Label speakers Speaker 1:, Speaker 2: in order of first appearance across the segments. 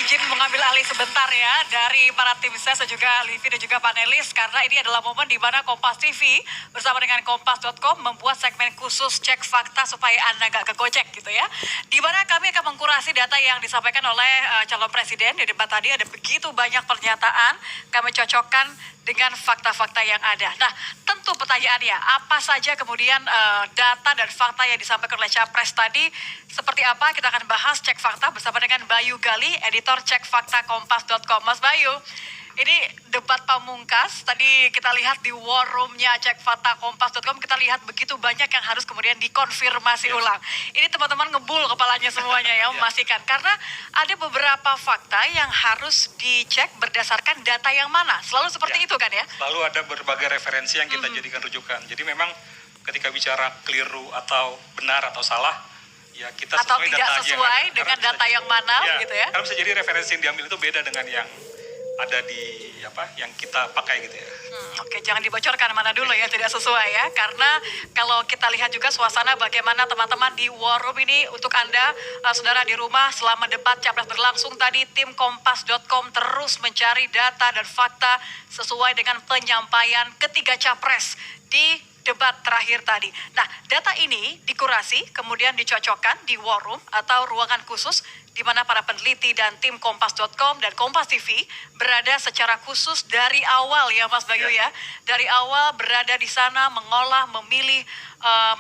Speaker 1: izin mengambil alih sebentar ya dari para tim ses dan juga Livi dan juga panelis karena ini adalah momen di mana Kompas TV bersama dengan Kompas.com membuat segmen khusus cek fakta supaya Anda nggak kegocek gitu ya. Di mana kami akan mengkurasi data yang disampaikan oleh calon presiden di debat tadi, ada begitu banyak pernyataan, kami cocokkan dengan fakta-fakta yang ada. Nah, tentu pertanyaannya, apa saja kemudian data dan fakta yang disampaikan oleh Capres tadi, seperti apa? Kita akan bahas cek fakta bersama dengan Bayu Gali, editor cek fakta Kompas.com. Mas Bayu, ini debat pamungkas, tadi kita lihat di war room-nya cek fakta Kompas.com, kita lihat begitu banyak yang harus kemudian dikonfirmasi ulang. Ini teman-teman ngebul kepalanya semuanya ya, memastikan. Karena ada beberapa fakta yang harus dicek berdasarkan data yang mana. Selalu seperti itu kan ya?
Speaker 2: Lalu ada berbagai referensi yang kita jadikan rujukan. Jadi memang ketika bicara keliru atau benar atau salah, ya kita
Speaker 1: atau
Speaker 2: sesuai
Speaker 1: tidak
Speaker 2: data
Speaker 1: sesuai dengan data yang mana gitu ya?
Speaker 2: Karena bisa jadi referensi yang diambil itu beda dengan yang ada di yang kita pakai gitu ya.
Speaker 1: Oke, jangan dibocorkan mana dulu ya, tidak sesuai ya. Karena kalau kita lihat juga suasana bagaimana teman-teman di war room ini untuk Anda, saudara di rumah selama debat Capres berlangsung tadi, tim Kompas.com terus mencari data dan fakta sesuai dengan penyampaian ketiga Capres di debat terakhir tadi. Nah, data ini dikurasi, kemudian dicocokkan di war room atau ruangan khusus di mana para peneliti dan tim Kompas.com dan Kompas TV berada secara khusus dari awal ya Mas Bayu ya. Dari awal berada di sana mengolah, memilih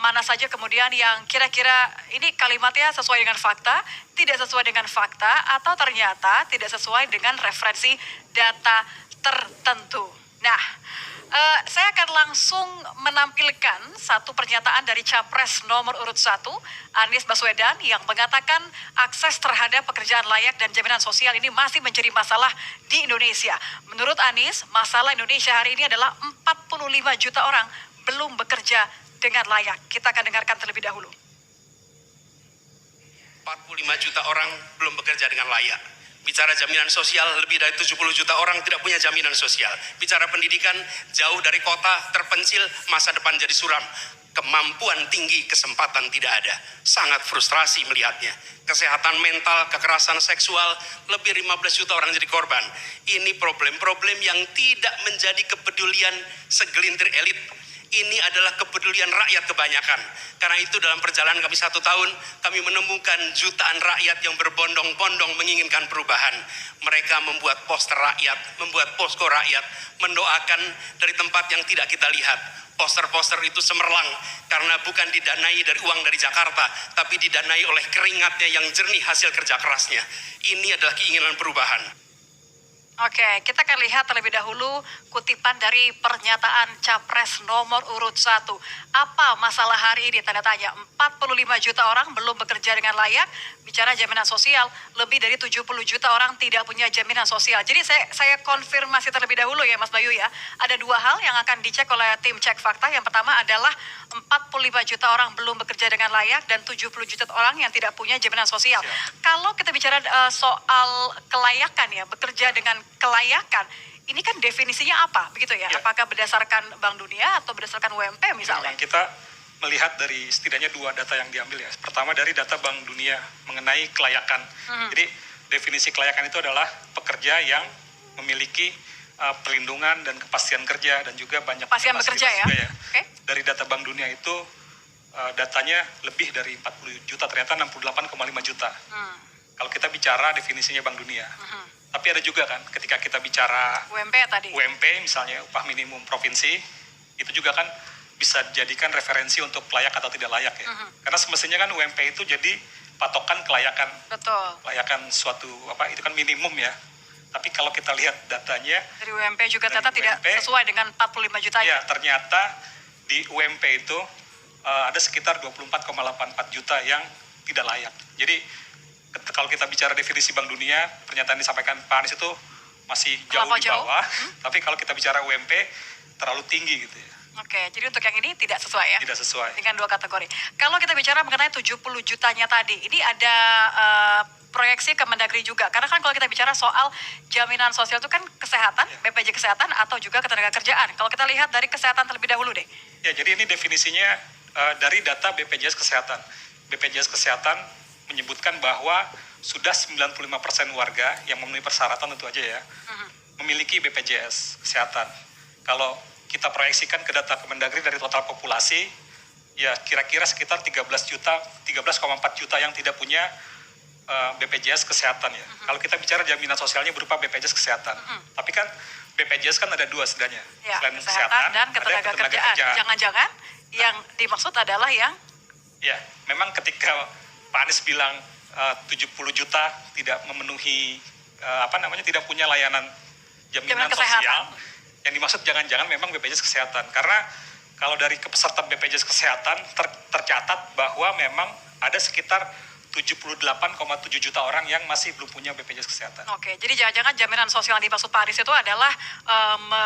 Speaker 1: mana saja kemudian yang kira-kira ini kalimatnya sesuai dengan fakta, tidak sesuai dengan fakta, atau ternyata tidak sesuai dengan referensi data tertentu. Nah, saya akan langsung menampilkan satu pernyataan dari Capres nomor urut 1, Anies Baswedan, yang mengatakan akses terhadap pekerjaan layak dan jaminan sosial ini masih menjadi masalah di Indonesia. Menurut Anies, masalah Indonesia hari ini adalah 45 juta orang belum bekerja dengan layak. Kita akan dengarkan terlebih dahulu.
Speaker 3: 45 juta orang belum bekerja dengan layak. Bicara jaminan sosial, lebih dari 70 juta orang tidak punya jaminan sosial. Bicara pendidikan, jauh dari kota, terpencil, masa depan jadi suram. Kemampuan tinggi, kesempatan tidak ada. Sangat frustrasi melihatnya. Kesehatan mental, kekerasan seksual, lebih 15 juta orang jadi korban. Ini problem-problem yang tidak menjadi kepedulian segelintir elit. Ini adalah kepedulian rakyat kebanyakan. Karena itu dalam perjalanan kami 1 tahun, kami menemukan jutaan rakyat yang berbondong-bondong menginginkan perubahan. Mereka membuat poster rakyat, membuat posko rakyat, mendoakan dari tempat yang tidak kita lihat. Poster-poster itu cemerlang karena bukan didanai dari uang dari Jakarta, tapi didanai oleh keringatnya yang jernih hasil kerja kerasnya. Ini adalah keinginan perubahan.
Speaker 1: Oke, kita akan lihat terlebih dahulu kutipan dari pernyataan Capres nomor urut 1. Apa masalah hari ini? Tanda tanya, 45 juta orang belum bekerja dengan layak. Bicara jaminan sosial, lebih dari 70 juta orang tidak punya jaminan sosial. Jadi saya konfirmasi terlebih dahulu ya Mas Bayu ya. Ada 2 hal yang akan dicek oleh tim cek fakta. Yang pertama adalah 45 juta orang belum bekerja dengan layak dan 70 juta orang yang tidak punya jaminan sosial. Kalau kita bicara soal kelayakan ya, bekerja dengan kelayakan, ini kan definisinya apa begitu ya? Apakah berdasarkan Bank Dunia atau berdasarkan UMP misalnya?
Speaker 2: Memang kita melihat dari setidaknya 2 data yang diambil ya. Pertama dari data Bank Dunia mengenai kelayakan. Jadi definisi kelayakan itu adalah pekerja yang memiliki perlindungan dan kepastian kerja dan juga banyak
Speaker 1: kepastian bekerja ya.
Speaker 2: Okay. Dari data Bank Dunia itu datanya lebih dari 40 juta, ternyata 68,5 juta. Kalau kita bicara definisinya Bank Dunia. Tapi ada juga kan ketika kita bicara
Speaker 1: UMP tadi.
Speaker 2: UMP misalnya upah minimum provinsi, itu juga kan bisa dijadikan referensi untuk layak atau tidak layak ya. Karena semestinya kan UMP itu jadi patokan kelayakan.
Speaker 1: Betul.
Speaker 2: Kelayakan suatu itu kan minimum ya. Tapi kalau kita lihat datanya
Speaker 1: dari UMP juga ternyata tidak sesuai dengan 45 juta.
Speaker 2: Ya, ternyata di UMP itu ada sekitar 24,84 juta yang tidak layak. Jadi kalau kita bicara definisi Bank Dunia, pernyataan disampaikan Pak Anies itu masih jauh di bawah. Tapi kalau kita bicara UMP, terlalu tinggi gitu ya.
Speaker 1: Oke, jadi untuk yang ini tidak sesuai ya?
Speaker 2: Tidak sesuai.
Speaker 1: Dengan 2 kategori. Kalau kita bicara mengenai 70 jutanya tadi, ini ada proyeksi Kemendagri juga. Karena kan kalau kita bicara soal jaminan sosial itu kan kesehatan, BPJS Kesehatan atau juga ketenagakerjaan. Kalau kita lihat dari kesehatan terlebih dahulu deh.
Speaker 2: Ya, jadi ini definisinya dari data BPJS Kesehatan. BPJS Kesehatan menyebutkan bahwa sudah 95% warga yang memenuhi persyaratan tentu aja ya, memiliki BPJS Kesehatan. Kalau kita proyeksikan ke data Kemendagri dari total populasi, ya kira-kira sekitar 13,4 juta yang tidak punya BPJS Kesehatan ya. Kalau kita bicara jaminan sosialnya berupa BPJS Kesehatan. Tapi kan BPJS kan ada dua sebenarnya.
Speaker 1: Ya,
Speaker 2: selain
Speaker 1: kesehatan dan ketenagakerjaan. Jangan-jangan yang dimaksud adalah yang?
Speaker 2: Ya, memang ketika Pak Anies bilang 70 juta tidak memenuhi, tidak punya layanan jaminan sosial, yang dimaksud jangan-jangan memang BPJS Kesehatan. Karena kalau dari kepesertaan BPJS Kesehatan tercatat bahwa memang ada sekitar 78,7 juta orang yang masih belum punya BPJS Kesehatan.
Speaker 1: Oke, jadi jangan-jangan jaminan sosial yang dimaksud Pak Anies itu adalah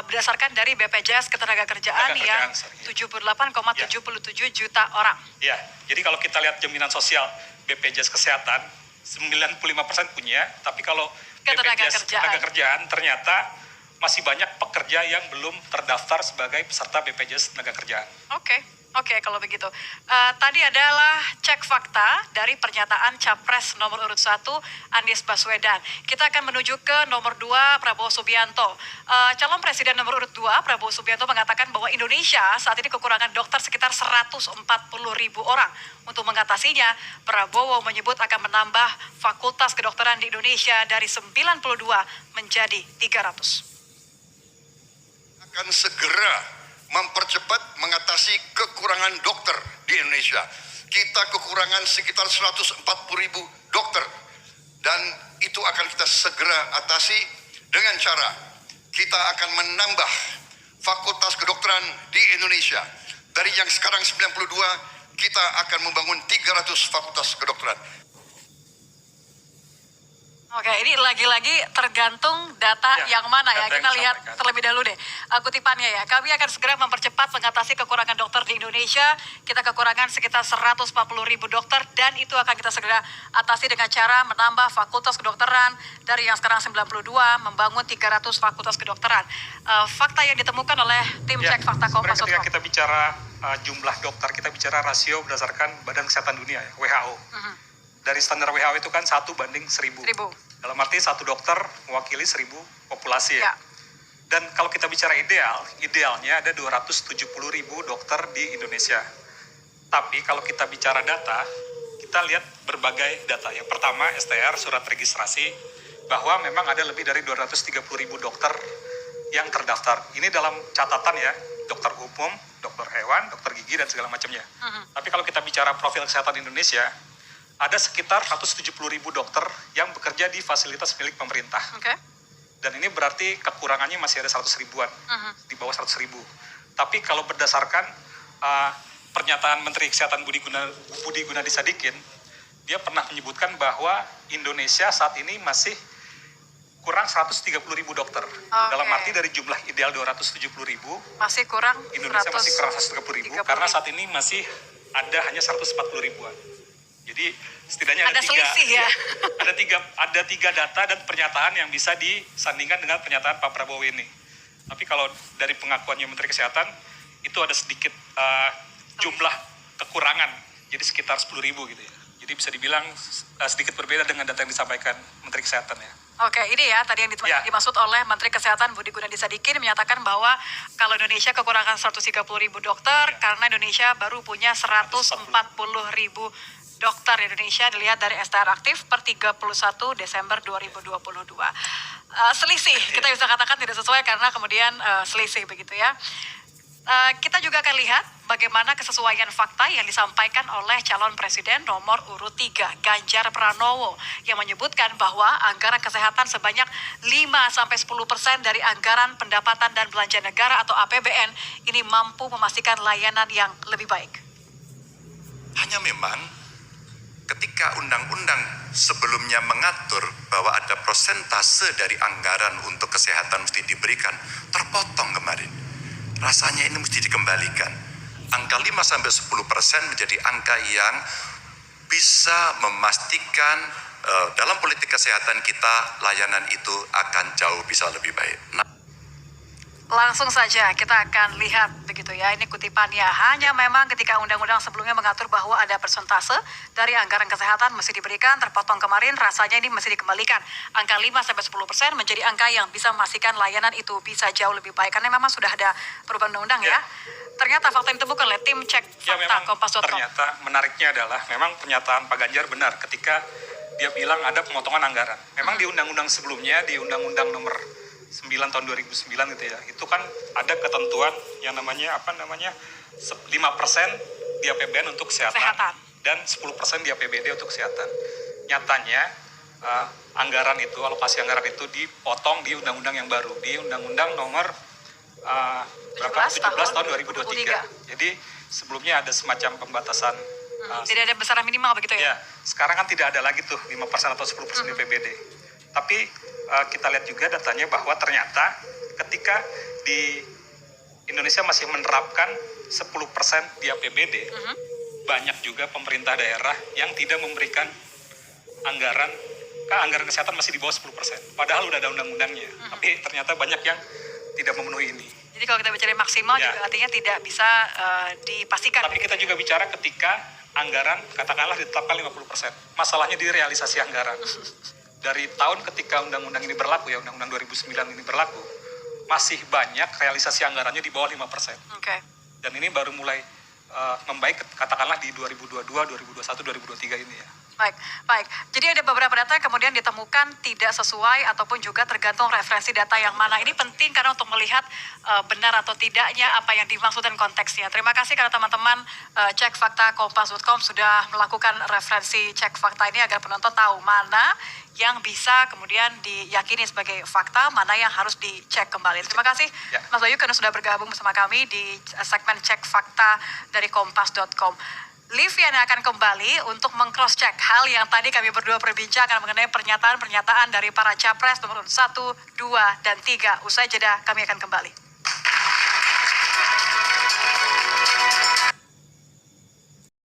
Speaker 1: berdasarkan dari BPJS Ketenagakerjaan yang 78,77 juta orang.
Speaker 2: Ya, jadi kalau kita lihat jaminan sosial BPJS Kesehatan, 95% punya, tapi kalau BPJS Ketenagakerjaan ternyata masih banyak pekerja yang belum terdaftar sebagai peserta BPJS Ketenagakerjaan.
Speaker 1: Oke, kalau begitu. Tadi adalah cek fakta dari pernyataan Capres nomor urut 1 Anies Baswedan. Kita akan menuju ke nomor 2 Prabowo Subianto. Calon Presiden nomor urut 2 Prabowo Subianto mengatakan bahwa Indonesia saat ini kekurangan dokter sekitar 140.000 orang. Untuk mengatasinya, Prabowo menyebut akan menambah fakultas kedokteran di Indonesia dari 92 menjadi 300.
Speaker 4: Akan segera mempercepat mengatasi kekurangan dokter di Indonesia. Kita kekurangan sekitar 140.000 dokter. Dan itu akan kita segera atasi dengan cara kita akan menambah fakultas kedokteran di Indonesia. Dari yang sekarang 92, kita akan membangun 300 fakultas kedokteran.
Speaker 1: Oke, ini lagi-lagi tergantung data yang mana ya. Kita lihat terlebih dahulu deh kutipannya ya. Kami akan segera mempercepat mengatasi kekurangan dokter di Indonesia. Kita kekurangan sekitar 140.000 dokter dan itu akan kita segera atasi dengan cara menambah fakultas kedokteran dari yang sekarang 92 membangun 300 fakultas kedokteran. Fakta yang ditemukan oleh tim cek fakta Kompas.
Speaker 2: Ketika kita bicara jumlah dokter, kita bicara rasio berdasarkan Badan Kesehatan Dunia ya, WHO. Dari standar WHO itu kan 1:1000. Dalam arti satu dokter mewakili 1000 populasi ya. Dan kalau kita bicara idealnya ada 270.000 dokter di Indonesia. Tapi kalau kita bicara data, kita lihat berbagai data. Yang pertama STR, surat registrasi, bahwa memang ada lebih dari 230.000 dokter yang terdaftar. Ini dalam catatan ya, dokter umum, dokter hewan, dokter gigi, dan segala macamnya. Tapi kalau kita bicara profil kesehatan Indonesia, ada sekitar 170.000 dokter yang bekerja di fasilitas milik pemerintah. Dan ini berarti kekurangannya masih ada 100 ribuan, di bawah 100 ribu. Tapi kalau berdasarkan pernyataan Menteri Kesehatan Budi Gunadi Sadikin, dia pernah menyebutkan bahwa Indonesia saat ini masih kurang 130.000 dokter. Dalam arti dari jumlah ideal 270.000,
Speaker 1: masih kurang
Speaker 2: Indonesia masih kurang 130.000 karena saat ini masih ada hanya 140 ribuan. Jadi setidaknya ada tiga data dan pernyataan yang bisa disandingkan dengan pernyataan Pak Prabowo ini. Tapi kalau dari pengakuannya Menteri Kesehatan itu ada sedikit jumlah kekurangan, jadi sekitar 10.000 gitu ya. Jadi bisa dibilang sedikit berbeda dengan data yang disampaikan Menteri Kesehatan ya.
Speaker 1: Oke, ini ya tadi yang dimaksud oleh Menteri Kesehatan Budi Gunadi Sadikin menyatakan bahwa kalau Indonesia kekurangan 130.000 dokter karena Indonesia baru punya 140.000 dokter di Indonesia dilihat dari STR aktif per 31 Desember 2022. Selisih, kita bisa katakan tidak sesuai karena kemudian selisih begitu ya. Kita juga akan lihat bagaimana kesesuaian fakta yang disampaikan oleh calon presiden nomor urut 3, Ganjar Pranowo, yang menyebutkan bahwa anggaran kesehatan sebanyak 5-10% dari anggaran pendapatan dan belanja negara atau APBN ini mampu memastikan layanan yang lebih baik.
Speaker 4: Hanya memang ketika undang-undang sebelumnya mengatur bahwa ada persentase dari anggaran untuk kesehatan mesti diberikan, terpotong kemarin. Rasanya ini mesti dikembalikan. Angka 5-10% menjadi angka yang bisa memastikan dalam politik kesehatan kita layanan itu akan jauh bisa lebih baik.
Speaker 1: Langsung saja kita akan lihat begitu ya, ini kutipannya. Hanya memang ketika undang-undang sebelumnya mengatur bahwa ada persentase dari anggaran kesehatan mesti diberikan, terpotong kemarin rasanya ini mesti dikembalikan. Angka 5-10% menjadi angka yang bisa memastikan layanan itu bisa jauh lebih baik. Karena memang sudah ada perubahan undang-undang ya. Ternyata fakta yang ditemukan oleh tim cek
Speaker 2: Ya,
Speaker 1: fakta
Speaker 2: memang
Speaker 1: Kompas.com.
Speaker 2: ternyata menariknya adalah memang pernyataan Pak Ganjar benar ketika dia bilang ada pemotongan anggaran. Memang di undang-undang sebelumnya, di undang-undang nomor 9 tahun 2009 gitu ya, itu kan ada ketentuan yang namanya 5% di APBN untuk kesehatan. Dan 10% di APBD untuk kesehatan. Nyatanya anggaran itu, alokasi anggaran itu dipotong di undang-undang yang baru, di undang-undang nomor 17 tahun 2023. Jadi sebelumnya ada semacam pembatasan.
Speaker 1: Tidak ada besaran minimal begitu ya?
Speaker 2: Ya, sekarang kan tidak ada lagi tuh 5% atau 10% di APBD. Tapi kita lihat juga datanya bahwa ternyata ketika di Indonesia masih menerapkan 10% di APBD, banyak juga pemerintah daerah yang tidak memberikan anggaran kesehatan masih di bawah 10%. Padahal udah ada undang-undangnya. Tapi ternyata banyak yang tidak memenuhi ini.
Speaker 1: Jadi kalau kita bicara maksimal
Speaker 2: Ya.
Speaker 1: juga artinya tidak bisa dipastikan.
Speaker 2: Tapi kita juga bicara ketika anggaran katakanlah ditetapkan 50%. Masalahnya di realisasi anggaran. Dari tahun ketika undang-undang ini berlaku ya, undang-undang 2009 ini berlaku, masih banyak realisasi anggarannya di bawah 5%.
Speaker 1: Oke.
Speaker 2: Dan ini baru mulai membaik katakanlah di 2022, 2021, 2023 ini ya.
Speaker 1: Baik. Jadi ada beberapa data yang kemudian ditemukan tidak sesuai ataupun juga tergantung referensi data yang mana. Ini penting karena untuk melihat benar atau tidaknya apa yang dimaksud dan konteksnya. Terima kasih karena teman-teman cek fakta Kompas.com sudah melakukan referensi cek fakta ini agar penonton tahu mana yang bisa kemudian diyakini sebagai fakta, mana yang harus dicek kembali. Terima kasih
Speaker 2: Ya.
Speaker 1: Mas Bayu karena sudah bergabung bersama kami di segmen cek fakta dari Kompas.com. Livian akan kembali untuk meng-cross-check hal yang tadi kami berdua perbincangkan mengenai pernyataan-pernyataan dari para capres nomor 1, 2, dan 3. Usai jeda kami akan kembali.